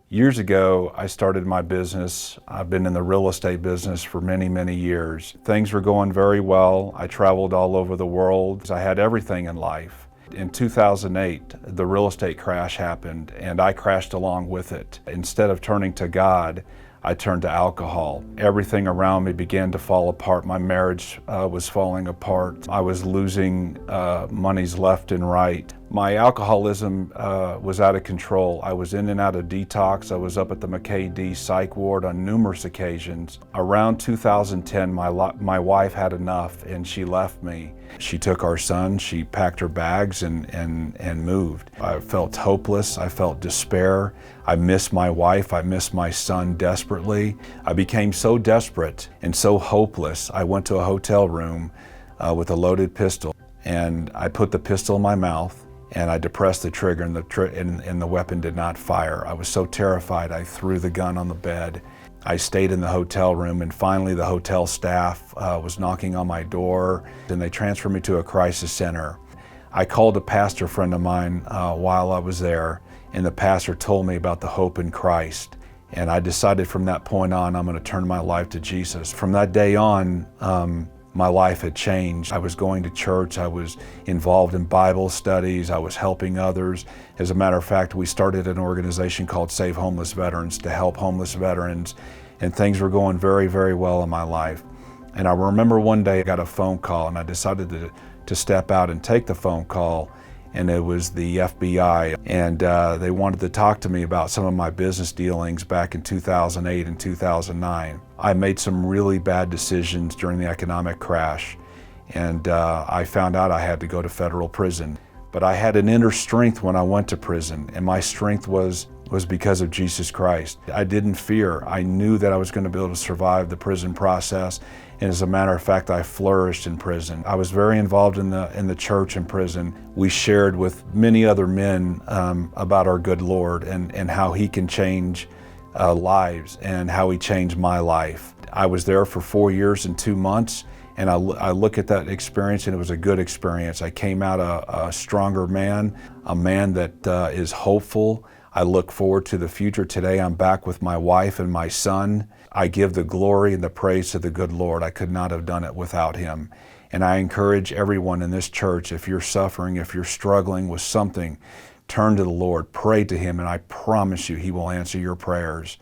Years ago, I started my business. I've been in the real estate business for many, many years. Things were going very well. I traveled all over the world. I had everything in life. In 2008, the real estate crash happened, and I crashed along with it. Instead of turning to God, I turned to alcohol. Everything around me began to fall apart. My marriage was falling apart. I was losing monies left and right. My alcoholism was out of control. I was in and out of detox. I was up at the McKay-D psych ward on numerous occasions. Around 2010, my wife had enough and she left me. She took our son, she packed her bags and moved. I felt hopeless, I felt despair. I missed my wife, I missed my son desperately. I became so desperate and so hopeless, I went to a hotel room with a loaded pistol, and I put the pistol in my mouth and I depressed the trigger, and the weapon did not fire. I was so terrified, I threw the gun on the bed. I stayed in the hotel room, and finally the hotel staff was knocking on my door, and they transferred me to a crisis center. I called a pastor friend of mine while I was there, and the pastor told me about the hope in Christ. And I decided from that point on, I'm going to turn my life to Jesus. From that day on, my life had changed. I was going to church, I was involved in Bible studies, I was helping others. As a matter of fact, we started an organization called Save Homeless Veterans to help homeless veterans, and things were going very, very well in my life. And I remember one day I got a phone call, and I decided to step out and take the phone call, and it was the FBI, and they wanted to talk to me about some of my business dealings back in 2008 and 2009. I made some really bad decisions during the economic crash, and I found out I had to go to federal prison. But I had an inner strength when I went to prison, and my strength was because of Jesus Christ. I didn't fear. I knew that I was going to be able to survive the prison process, and as a matter of fact, I flourished in prison. I was very involved in the church in prison. We shared with many other men about our good Lord and how He can change lives, and how He changed my life. I was there for 4 years and 2 months, and I look at that experience, and it was a good experience. I came out a stronger man, a man that is hopeful. I look forward to the future. Today I'm back with my wife and my son. I give the glory and the praise to the good Lord. I could not have done it without Him. And I encourage everyone in this church, if you're suffering, if you're struggling with something, turn to the Lord, pray to Him, and I promise you He will answer your prayers.